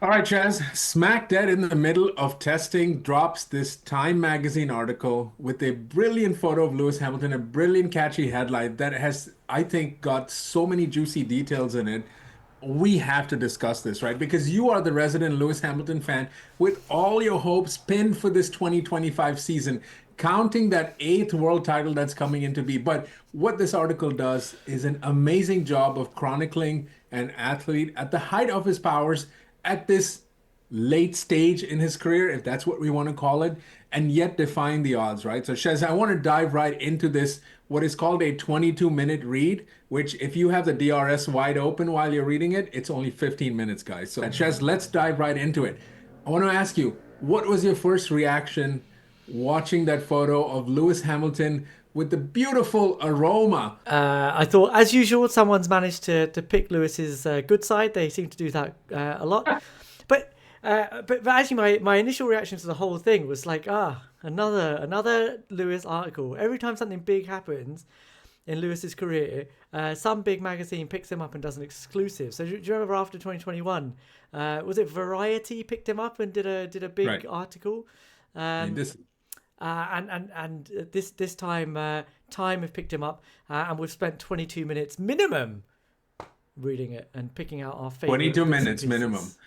All right, Chaz, smack dead in the middle of testing drops this Time magazine article with a brilliant photo of Lewis Hamilton, a brilliant catchy headline that has, I think, got so many juicy details in it. We have to discuss this, right? Because you are the resident Lewis Hamilton fan with all your hopes pinned for this 2025 season, counting that eighth world title that's coming into be. But what this article does is an amazing job of chronicling an athlete at the height of his powers at this late stage in his career, if that's what we want to call it, and yet defying the odds, right? So, Shez, I want to dive right into this, what is called a 22-minute read, which if you have the DRS wide open while you're reading it, it's only 15 minutes, guys. So, Shez, let's dive right into it. I want to ask you, what was your first reaction watching that photo of Lewis Hamilton with the beautiful aroma? I thought, as usual, someone's managed to pick Lewis's good side. They seem to do that a lot. But actually, my initial reaction to the whole thing was like, another Lewis article. Every time something big happens in Lewis's career, some big magazine picks him up and does an exclusive. So do you remember after 2021, was it Variety picked him up and did a big Right. article? I mean, Um, this and this time Time have picked him up, and we've spent 22 minutes minimum reading it and picking out our favorite 22 bits and minutes minimum. pieces.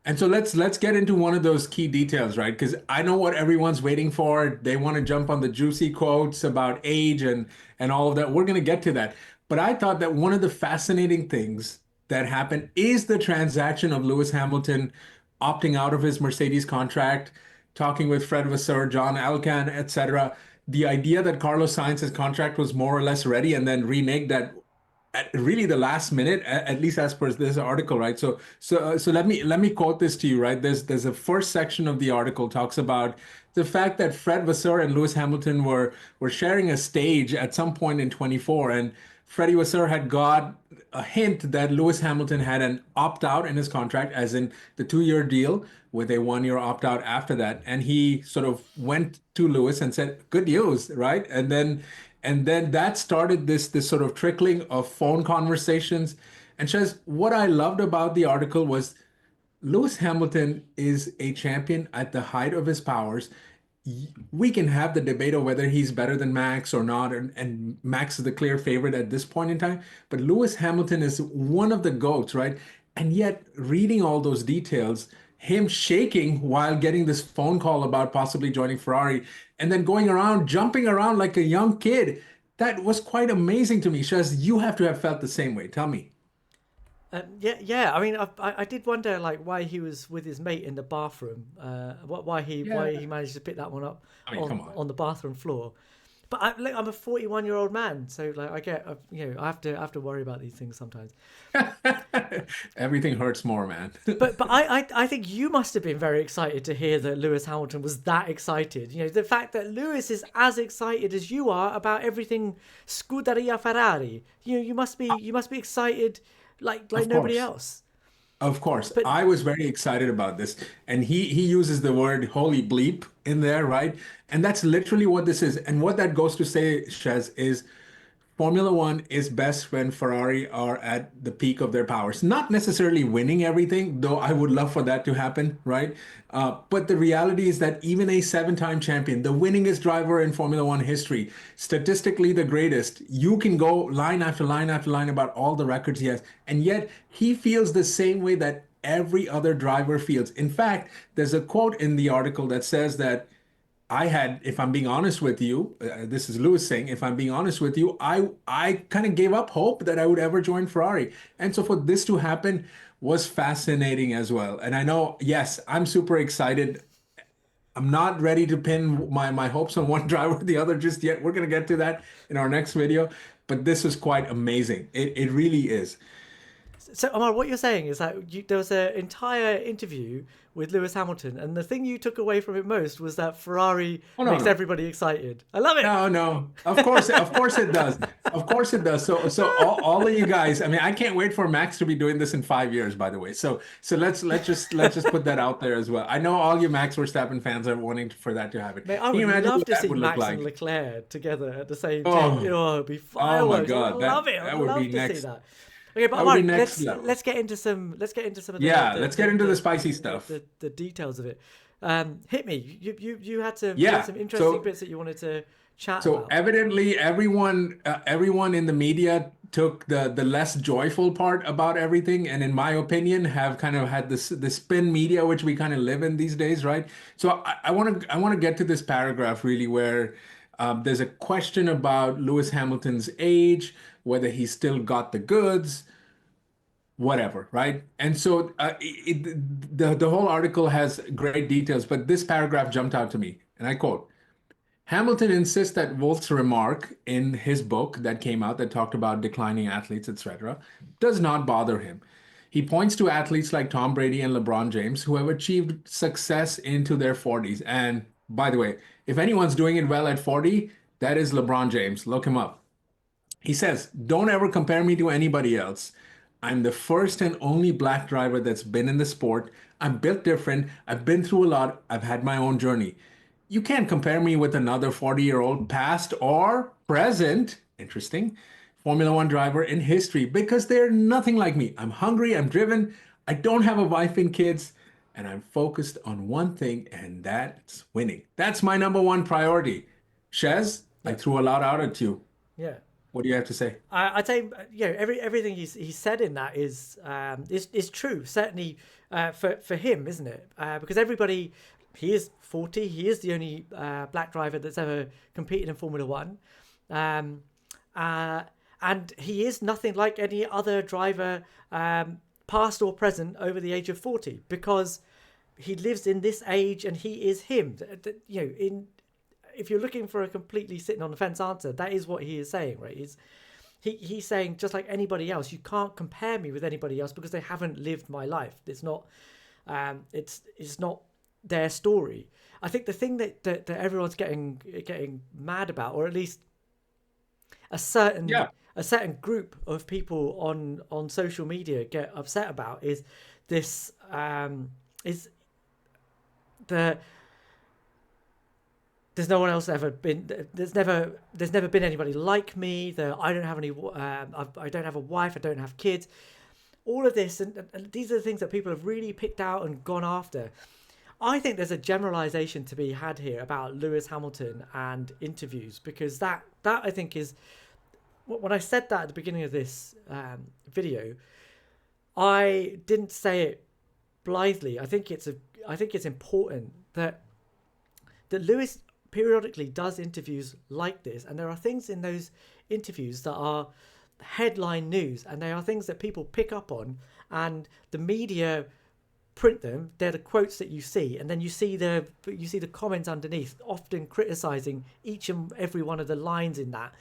And so let's get into one of those key details, right? Because I know what everyone's waiting for. They want to jump on the juicy quotes about age and all of that. We're going to get to that. But I thought that one of the fascinating things that happened is the transaction of Lewis Hamilton opting out of his Mercedes contract, talking with Fred Vasseur, John Elkann, etc. The idea that Carlos Sainz's contract was more or less ready and then reneged that at really the last minute, at least as per this article, right? So let me quote this to you, right? There's a first section of the article talks about the fact that Fred Vasseur and Lewis Hamilton were sharing a stage at some point in 24, and Freddie Vasseur had got a hint that Lewis Hamilton had an opt out in his contract, as in the 2 year deal with a 1 year opt out after that, and he sort of went to Lewis and said, "Good news," right? And then that started this sort of trickling of phone conversations. And Shez, what I loved about the article was Lewis Hamilton is a champion at the height of his powers. We can have the debate of whether he's better than Max or not, and Max is the clear favorite at this point in time. But Lewis Hamilton is one of the GOATs, right? And yet, reading all those details, him shaking while getting this phone call about possibly joining Ferrari, and then going around, jumping around like a young kid, that was quite amazing to me. Shaz, you have to have felt the same way. Tell me. Yeah. I mean, I did wonder like why he was with his mate in the bathroom. Yeah, Why he managed to pick that one up I mean, come on. on the bathroom floor. But I'm a 41-year-old man, so like I get I have to worry about these things sometimes. Everything hurts more, man. But I think you must have been very excited to hear that Lewis Hamilton was that excited. You know, the fact that Lewis is as excited as you are about everything Scuderia Ferrari. You must be excited like Of nobody course. else. Of course, But I was very excited about this, and he uses the word "holy bleep" in there, right? And that's literally what this is. And what that goes to say, Shez, is Formula One is best when Ferrari are at the peak of their powers. Not necessarily winning everything, though I would love for that to happen, right? But the reality is that even a seven-time champion, the winningest driver in Formula One history, statistically the greatest, you can go line after line after line about all the records he has, and yet he feels the same way that every other driver feels. In fact, there's a quote in the article that says that I had, if I'm being honest with you, this is Lewis saying, if I'm being honest with you, I kind of gave up hope that I would ever join Ferrari. And so for this to happen was fascinating as well. And I know, yes, I'm super excited. I'm not ready to pin my hopes on one driver or the other just yet. We're going to get to that in our next video. But this was quite amazing. It really is. so, Omar, what you're saying is that there was an entire interview with Lewis Hamilton, and the thing you took away from it most was that Ferrari Oh, no, makes no. everybody excited. I love it. No, no. Of course it does. Of course it does. So all of you guys, I mean, I can't wait for Max to be doing this in 5 years, by the way. So let's just put that out there as well. I know all you Max Verstappen fans are wanting for that to happen. Mate, I Can you would imagine love what to that see would look Max and like? Leclerc together at the same team. Oh, Oh, it'd be oh my fireworks. I would God, love that it. I'd that would be love to see next. that. Okay, but That would be Mark, next let's level. get into some of Yeah, let's get into the spicy stuff. the details of it. Hit me. You had Yeah. some interesting So bits that you wanted to chat So about. evidently, everyone in the media took the less joyful part about everything, and in my opinion, have kind of had this the spin media which we kind of live in these days, right? So I want to get to this paragraph really where there's a question about Lewis Hamilton's age, whether he's still got the goods, whatever, right? And so the whole article has great details, but this paragraph jumped out to me, and I quote. Hamilton insists that Wolff's remark in his book that came out that talked about declining athletes, etc., does not bother him. He points to athletes like Tom Brady and LeBron James who have achieved success into their 40s. And by the way, if anyone's doing it well at 40, that is LeBron James. Look him up. He says, "Don't ever compare me to anybody else. I'm the first and only black driver that's been in the sport. I'm built different. I've been through a lot. I've had my own journey. You can't compare me with another 40-year-old past or present, interesting, Formula One driver in history because they're nothing like me. I'm hungry. I'm driven. I don't have a wife and kids. And I'm focused on one thing, and that's winning. That's my number one priority." Shez, I Yeah, threw a lot out at you. yeah. What do you have to say? I'd say everything he said in that is true. Certainly for him, isn't it? Because everybody, he is 40. He is the only black driver that's ever competed in Formula One, um, uh, and he is nothing like any other driver, past or present, over the age of 40 because he lives in this age and he is him. In if you're looking for a completely sitting on the fence answer, that is what he is saying, right? He's saying, just like anybody else, you can't compare me with anybody else because they haven't lived my life. It's not it's not their story. I think the thing that everyone's getting mad about, or at least a certain Yeah. a certain group of people on social media get upset about, is the there's no one else ever been. There's never been anybody like me. I don't have any. I don't have a wife. I don't have kids. All of this, and these are the things that people have really picked out and gone after. I think there's a generalization to be had here about Lewis Hamilton and interviews, because that I think is, when I said that at the beginning of this video, I didn't say it blithely. I think it's important that Lewis periodically does interviews like this, and there are things in those interviews that are headline news, and they are things that people pick up on, and the media print them. They're the quotes that you see, and then you see the comments underneath, often criticizing each and every one of the lines in that.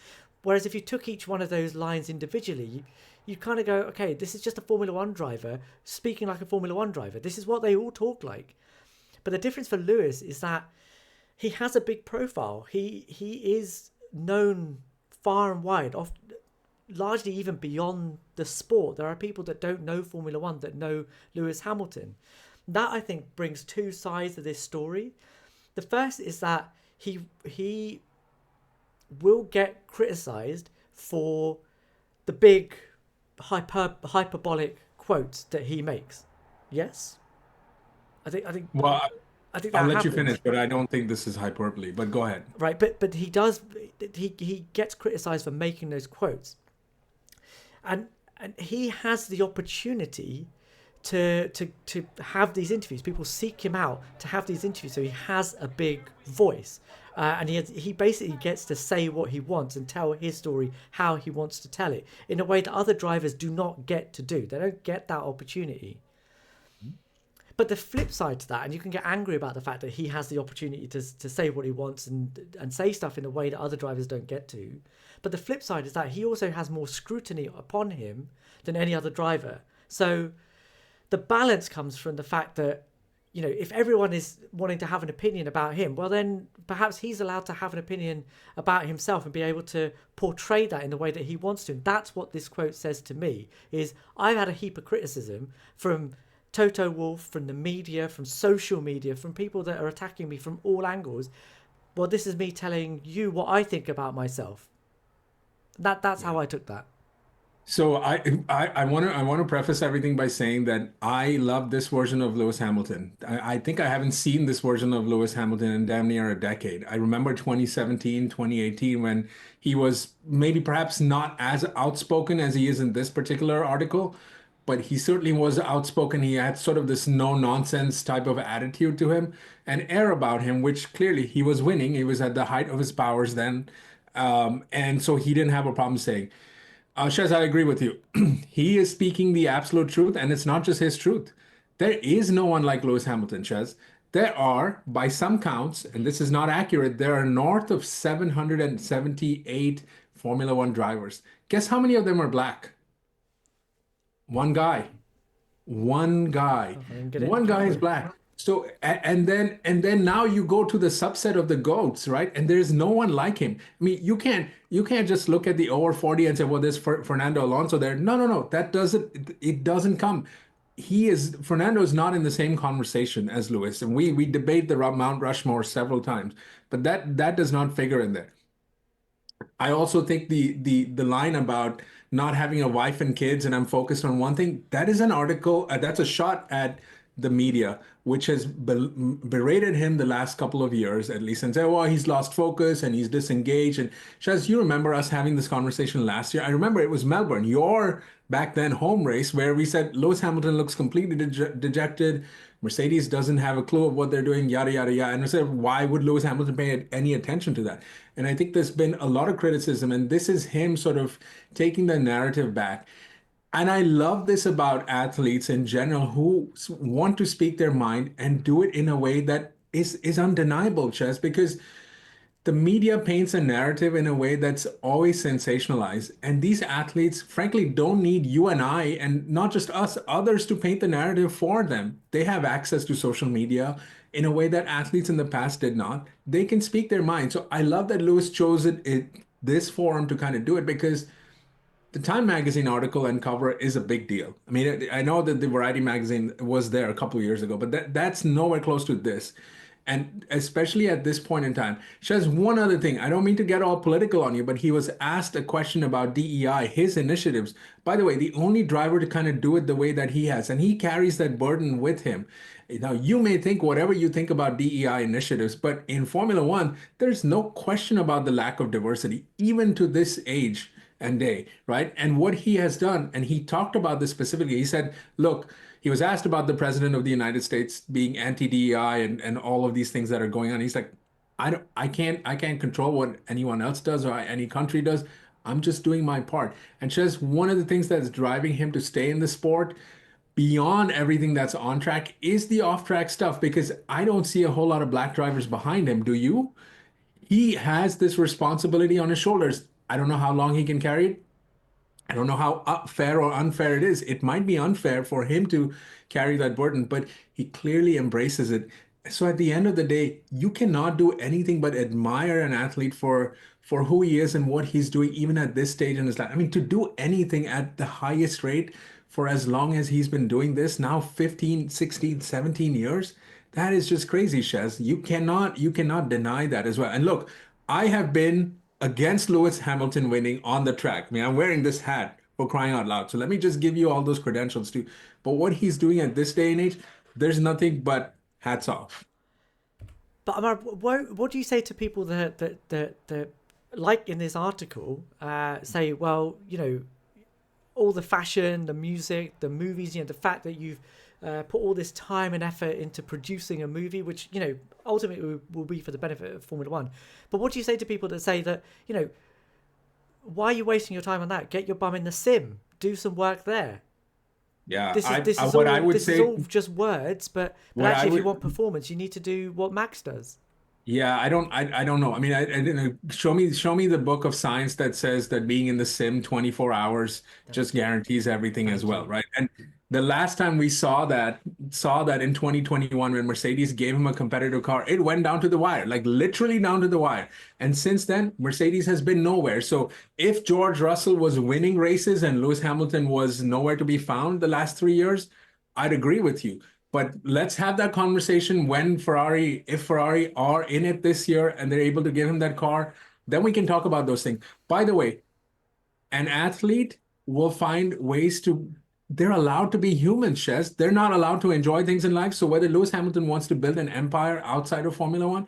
Whereas if you took each one of those lines individually, you kind of go, okay, this is just a Formula One driver speaking like a Formula One driver. This is what they all talk like. But the difference for Lewis is that he has a big profile. He is known far and wide, largely even beyond the sport. There are people that don't know Formula One that know Lewis Hamilton. That, I think, brings two sides of this story. The first is that he will get criticised for the big hyperbolic quotes that he makes. Yes, Well, I think I'll that let you happens. finish, but I don't think this is hyperbole. But go ahead. Right, but he gets criticized for making those quotes, and he has the opportunity to have these interviews. People seek him out to have these interviews, so he has a big voice, and he basically gets to say what he wants and tell his story how he wants to tell it, in a way that other drivers do not get to do. They don't get that opportunity. But the flip side to that, and you can get angry about the fact that he has the opportunity to say what he wants and say stuff in a way that other drivers don't get to. But the flip side is that he also has more scrutiny upon him than any other driver. So the balance comes from the fact that, if everyone is wanting to have an opinion about him, well, then perhaps he's allowed to have an opinion about himself and be able to portray that in the way that he wants to. And that's what this quote says to me, is I've had a heap of criticism from Toto Wolff, from the media, from social media, from people that are attacking me from all angles. Well, this is me telling you what I think about myself. That's Yeah. how I took that. So I want to preface everything by saying that I love this version of Lewis Hamilton. I think I haven't seen this version of Lewis Hamilton in damn near a decade. I remember 2017, 2018 when he was maybe perhaps not as outspoken as he is in this particular article, but he certainly was outspoken. He had sort of this no nonsense type of attitude to him, and air about him, which clearly he was winning. He was at the height of his powers then, and so he didn't have a problem saying. Shez, I agree with you. He is speaking the absolute truth, and it's not just his truth. There is no one like Lewis Hamilton, Shez. There are, by some counts, and this is not accurate, there are north of 778 Formula One drivers. Guess how many of them are black? One guy. One guy. Oh, I didn't get it. One guy is black. So and then now you go to the subset of the goats, right? And there's no one like him. I mean, you can't just look at the over 40 and say, well, there's Fernando Alonso there. No, no, no. It doesn't come. Fernando is not in the same conversation as Lewis. And we debate the Mount Rushmore several times, but that does not figure in there. I also think the line about not having a wife and kids and I'm focused on one thing, that is an article, that's a shot at the media, which has berated him the last couple of years at least and say, well, he's lost focus and he's disengaged. And Shaz, you remember us having this conversation last year? I remember it was Melbourne, your back then home race, where we said Lewis Hamilton looks completely dejected. Mercedes doesn't have a clue of what they're doing, yada, yada, yada. And I said, why would Lewis Hamilton pay any attention to that? And I think there's been a lot of criticism, and this is him sort of taking the narrative back. And I love this about athletes in general who want to speak their mind and do it in a way that is undeniable, Chess, because the media paints a narrative in a way that's always sensationalized. And these athletes, frankly, don't need you and I, and not just us, others to paint the narrative for them. They have access to social media in a way that athletes in the past did not. They can speak their mind. So I love that Lewis chose this forum to kind of do it because the Time magazine article and cover is a big deal. I mean, I know that the Variety magazine was there a couple of years ago, but that's nowhere close to this. And especially at this point in time, Shez, one other thing. I don't mean to get all political on you, but he was asked a question about DEI, his initiatives. By the way, the only driver to kind of do it the way that he has, and he carries that burden with him. Now, you may think whatever you think about DEI initiatives, but in Formula One, there's no question about the lack of diversity, even to this age and day, right? And what he has done, and he talked about this specifically, he said, look, he was asked about the president of the United States being anti-DEI and all of these things that are going on. He's like, I can't control what anyone else does or any country does. I'm just doing my part. And just one of the things that's driving him to stay in the sport beyond everything that's on track is the off-track stuff because I don't see a whole lot of black drivers behind him. Do you? He has this responsibility on his shoulders. I don't know how long he can carry it. I don't know how fair or unfair it is. It might be unfair for him to carry that burden, but he clearly embraces it. So at the end of the day, you cannot do anything but admire an athlete for who he is and what he's doing, even at this stage in his life. I mean, to do anything at the highest rate for as long as he's been doing this, now 15, 16, 17 years, that is just crazy, Shez. You cannot deny that as well. And look, I have been against Lewis Hamilton winning on the track. I mean, I'm wearing this hat for crying out loud. So let me just give you all those credentials too. But what he's doing at this day and age, there's nothing but hats off. But Ammar, what do you say to people that like in this article, say, well, all the fashion, the music, the movies, the fact that you've put all this time and effort into producing a movie, which, ultimately will be for the benefit of Formula One. But what do you say to people that say that, why are you wasting your time on that? Get your bum in the sim, do some work there. Yeah, This is what I all would this is say, all just words, but what I actually, if you would, want performance, you need to do what Max does. yeah, I don't know. I mean, I didn't show me the book of science that says that being in the sim 24 hours just guarantees everything as Thank well, you. right? And the last time we saw that in 2021 when Mercedes gave him a competitive car, it went down to the wire, like literally down to the wire. And since then, Mercedes has been nowhere. So if George Russell was winning races and Lewis Hamilton was nowhere to be found the last 3 years, I'd agree with you. But let's have that conversation when if Ferrari are in it this year and they're able to give him that car, then we can talk about those things. By the way, an athlete will find ways to. They're allowed to be human, Shez. They're not allowed to enjoy things in life. So whether Lewis Hamilton wants to build an empire outside of Formula One,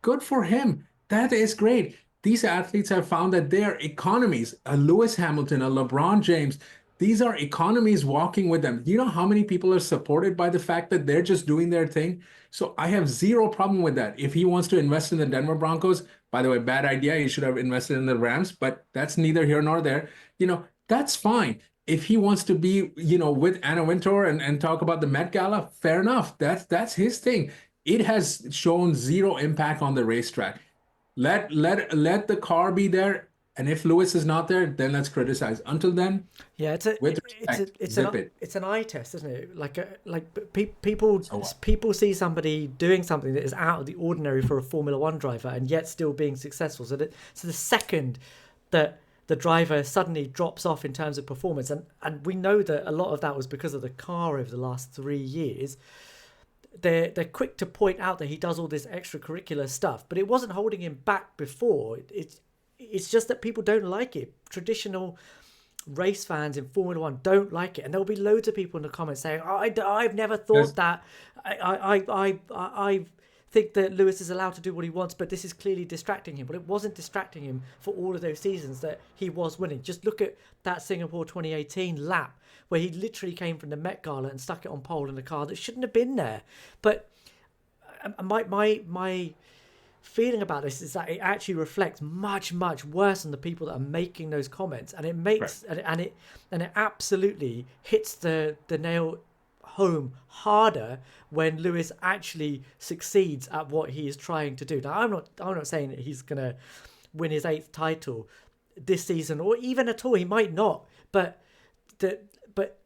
good for him. That is great. These athletes have found that they are economies. A Lewis Hamilton, a LeBron James, these are economies walking with them. You know how many people are supported by the fact that they're just doing their thing? So I have zero problem with that. If he wants to invest in the Denver Broncos, by the way, bad idea. He should have invested in the Rams, but that's neither here nor there. That's fine. If he wants to be, with Anna Wintour and talk about the Met Gala, fair enough. That's his thing. It has shown zero impact on the racetrack. Let the car be there, and if Lewis is not there, then let's criticize. Until then, Yeah, with respect, zip it. it's an eye test, isn't it? People So what? people see somebody doing something that is out of the ordinary for a Formula One driver, and yet still being successful. So the second that the driver suddenly drops off in terms of performance, and we know that a lot of that was because of the car over the last 3 years. They're quick to point out that he does all this extracurricular stuff, but it wasn't holding him back before. It's just that people don't like it. Traditional race fans in Formula One don't like it, and there'll be loads of people in the comments saying, I've never Yes. thought that. I think that Lewis is allowed to do what he wants, but this is clearly distracting him. But it wasn't distracting him for all of those seasons that he was winning. Just look at that Singapore 2018 lap where he literally came from the Met Gala and stuck it on pole in a car that shouldn't have been there. But my feeling about this is that it actually reflects much worse on the people that are making those comments, and it Right. makes and it absolutely hits the nail home harder when Lewis actually succeeds at what he is trying to do. Now I'm not saying that he's gonna win his 8th title this season or even at all. He might not, but the but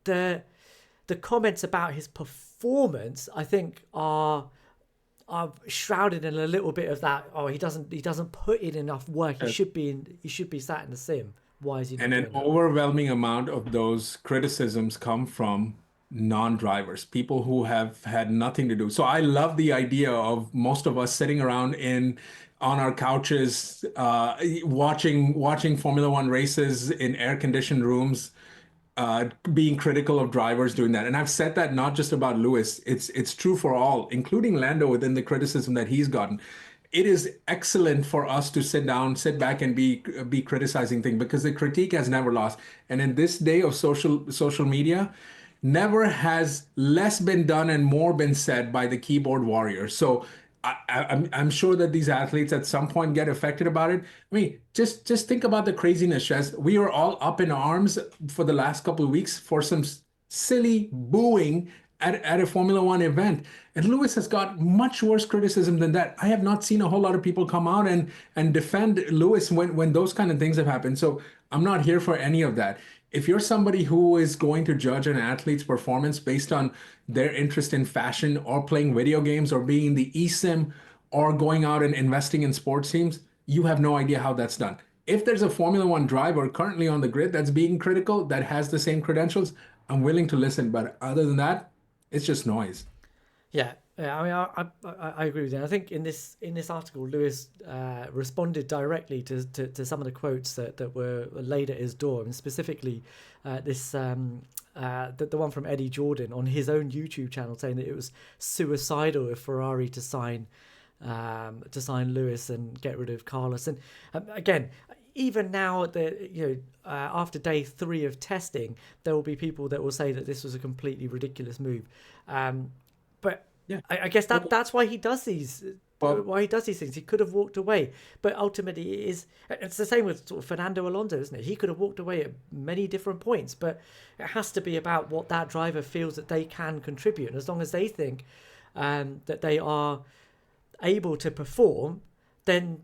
the comments about his performance, I think, are shrouded in a little bit of that. Oh, he doesn't put in enough work. He should be sat in the sim. Why is he not And an doing that? overwhelming amount of those criticisms come from non-drivers, people who have had nothing to do. So I love the idea of most of us sitting around on our couches, watching Formula One races in air-conditioned rooms, being critical of drivers doing that. And I've said that not just about Lewis, it's true for all, including Lando within the criticism that he's gotten. It is excellent for us to sit back and be criticizing things because the critique has never lost. And in this day of social media, never has less been done and more been said by the keyboard warrior. So I'm sure that these athletes at some point get affected about it. I mean, just think about the craziness, Shez. We were all up in arms for the last couple of weeks for some silly booing at a Formula One event. And Lewis has got much worse criticism than that. I have not seen a whole lot of people come out and defend Lewis when those kind of things have happened. So I'm not here for any of that. If you're somebody who is going to judge an athlete's performance based on their interest in fashion or playing video games or being in the eSIM or going out and investing in sports teams, you have no idea how that's done. If there's a Formula One driver currently on the grid that's being critical, that has the same credentials, I'm willing to listen. But other than that, it's just noise. Yeah, yeah. I mean, I agree with you. I think in this article, Lewis responded directly to some of the quotes that were laid at his door, and specifically the one from Eddie Jordan on his own YouTube channel, saying that it was suicidal of Ferrari to sign Lewis and get rid of Carlos. And again, even now, after day 3 of testing, there will be people that will say that this was a completely ridiculous move. But Yeah. I guess that's why he does these. Well, Why he does these things. He could have walked away, but ultimately it's the same with sort of Fernando Alonso, isn't it? He could have walked away at many different points, but it has to be about what that driver feels that they can contribute. And as long as they think that they are able to perform, then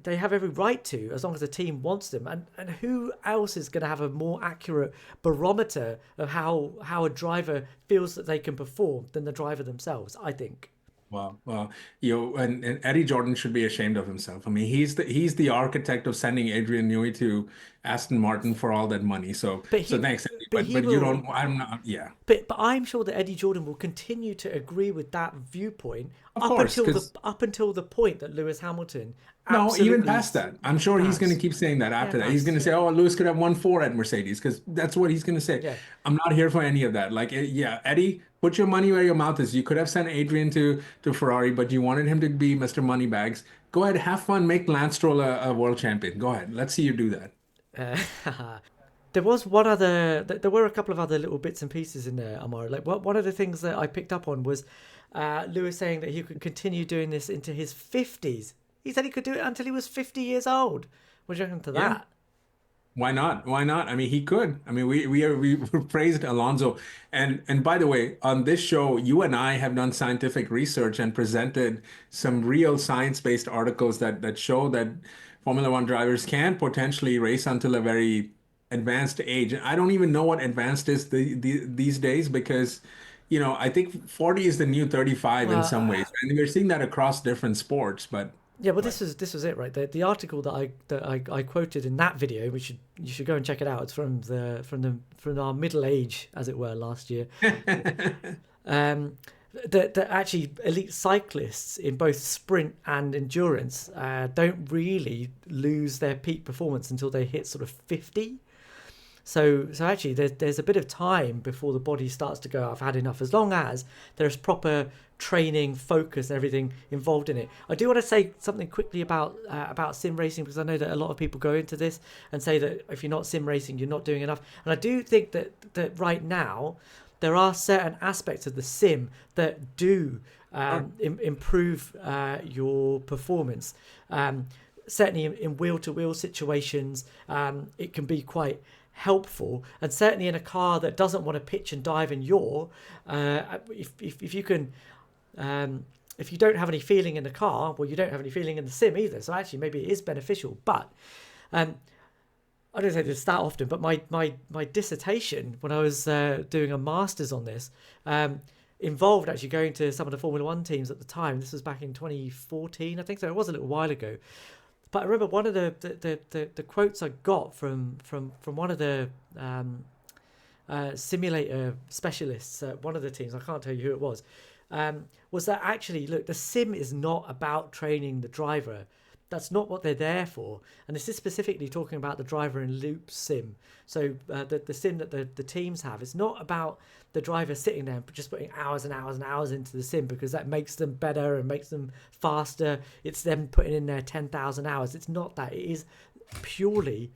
they have every right to, as long as the team wants them. And who else is going to have a more accurate barometer of how a driver feels that they can perform than the driver themselves, I think. well, and Eddie Jordan should be ashamed of himself. I mean, he's the architect of sending Adrian Newey to Aston Martin for all that money. So But so he thanks, Eddie but he but you will. don't. I'm not. Yeah, But I'm sure that Eddie Jordan will continue to agree with that viewpoint of course, because up until the point that Lewis Hamilton no, even absolutely past that, I'm sure he's going to does. keep saying that Yeah, after that. He's going does. to say, "Oh, Lewis could have won four at Mercedes," because that's what he's going to say. Yeah. I'm not here for any of that. Like, yeah, Eddie, put your money where your mouth is. You could have sent Adrian to Ferrari, but you wanted him to be Mr. Moneybags. Go ahead, have fun, make Lance Stroll a world champion. Go ahead, let's see you do that. Uh, there was one other. There were a couple of other little bits and pieces in there, Ammar. Like one of the things that I picked up on was Lewis saying that he could continue doing this into his 50s. He said he could do it until he was 50 years old. What do you reckon to Yeah. that? Why not? Why not? I mean, he could. I mean, we praised Alonso, and by the way, on this show, you and I have done scientific research and presented some real science-based articles that show that Formula One drivers can potentially race until a very advanced age. I don't even know what advanced is these days because, I think 40 is the new 35 in Well, some ways, and we're seeing that across different sports. yeah. Well, But this was it, right? The article I quoted in that video, which you should go and check it out. It's from our middle age, as it were, last year. Um, that actually elite cyclists in both sprint and endurance don't really lose their peak performance until they hit sort of 50. So actually, there's a bit of time before the body starts to go, I've had enough, as long as there's proper training, focus, and everything involved in it. I do want to say something quickly about sim racing, because I know that a lot of people go into this and say that if you're not sim racing, you're not doing enough. And I do think that right now, there are certain aspects of the sim that do improve your performance. Certainly in wheel-to-wheel situations, it can be quite helpful, and certainly in a car that doesn't want to pitch and dive and yaw, if you can, if you don't have any feeling in the car, well, you don't have any feeling in the sim either. So actually, maybe it is beneficial. But I don't say this that often, but my dissertation when I was doing a master's on this involved actually going to some of the Formula One teams at the time. This was back in 2014, I think, so it was a little while ago. But I remember one of the quotes I got from one of the simulator specialists at one of the teams, I can't tell you who it was that actually, look, the sim is not about training the driver. That's not what they're there for. And this is specifically talking about the driver in loop sim. So the sim that the teams have, it's not about the driver sitting there and just putting hours and hours and hours into the sim because that makes them better and makes them faster. It's them putting in their 10,000 hours. It's not that. It is purely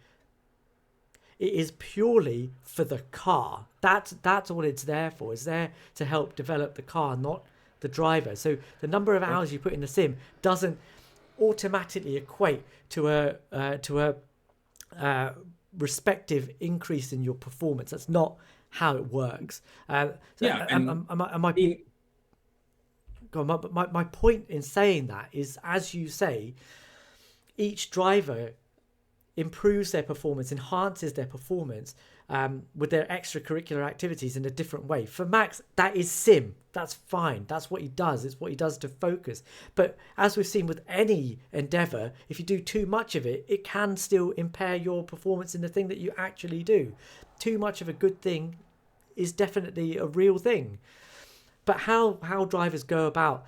for the car. That's what it's there for. It's there to help develop the car, not the driver. So the number of hours you put in the sim doesn't automatically equate to a respective increase in your performance. That's not how it works. yeah, and I mean, My point in saying that is, as you say, each driver improves their performance, enhances their performance with their extracurricular activities in a different way. For Max, that is sim. That's fine. That's what he does. It's what he does to focus. But as we've seen with any endeavor, if you do too much of it, it can still impair your performance in the thing that you actually do. Too much of a good thing is definitely a real thing. But how drivers go about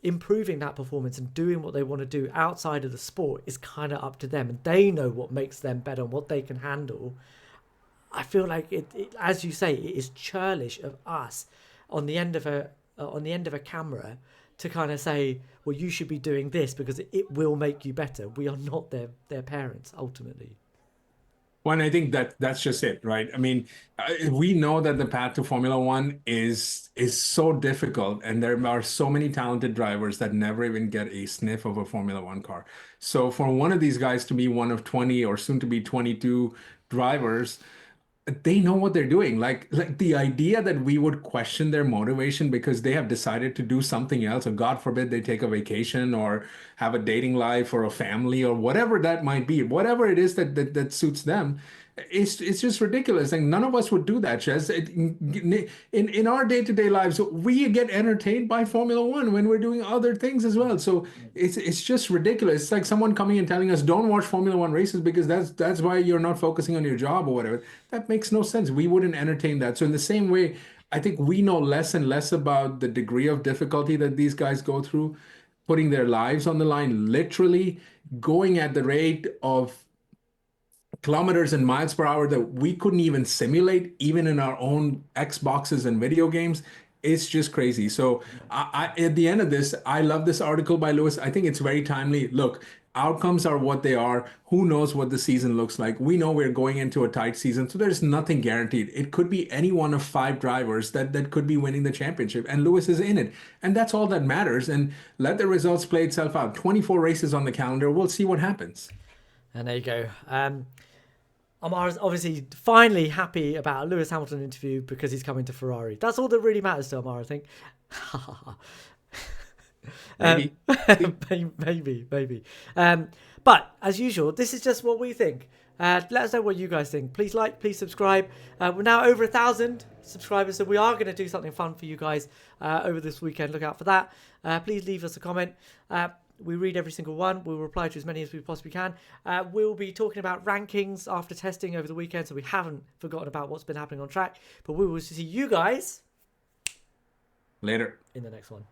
improving that performance and doing what they want to do outside of the sport is kind of up to them, and they know what makes them better and what they can handle. I feel like it as you say, it is churlish of us on the end of a camera to kind of say, well, you should be doing this because it will make you better. We are not their parents ultimately. well, and I think that's just it, right? I mean, we know that the path to Formula One is so difficult, and there are so many talented drivers that never even get a sniff of a Formula One car. So for one of these guys to be one of 20 or soon to be 22 drivers, they know what they're doing. Like the idea that we would question their motivation because they have decided to do something else, or God forbid they take a vacation or have a dating life or a family or whatever that might be, whatever it is that suits them. It's just ridiculous. Like none of us would do that, Shez. In our day-to-day lives, we get entertained by Formula One when we're doing other things as well. So it's just ridiculous. It's like someone coming and telling us, "Don't watch Formula One races because that's why you're not focusing on your job or whatever." That makes no sense. We wouldn't entertain that. So in the same way, I think we know less and less about the degree of difficulty that these guys go through, putting their lives on the line, literally going at the rate of kilometers and miles per hour that we couldn't even simulate, even in our own Xboxes and video games. It's just crazy. So, at the end of this, I love this article by Lewis. I think it's very timely. Look, outcomes are what they are. Who knows what the season looks like? We know we're going into a tight season, so there's nothing guaranteed. It could be any one of five drivers that could be winning the championship, and Lewis is in it. And that's all that matters. And let the results play itself out. 24 races on the calendar. We'll see what happens. And there you go. Ammar is obviously finally happy about a Lewis Hamilton interview because he's coming to Ferrari. That's all that really matters to Ammar, I think. Maybe. But as usual, this is just what we think. Let us know what you guys think. Please like, please subscribe. We're now over 1,000 subscribers, so we are going to do something fun for you guys over this weekend. Look out for that. Please leave us a comment. We read every single one. We'll reply to as many as we possibly can. We'll be talking about rankings after testing over the weekend, so we haven't forgotten about what's been happening on track. But we will see you guys later in the next one.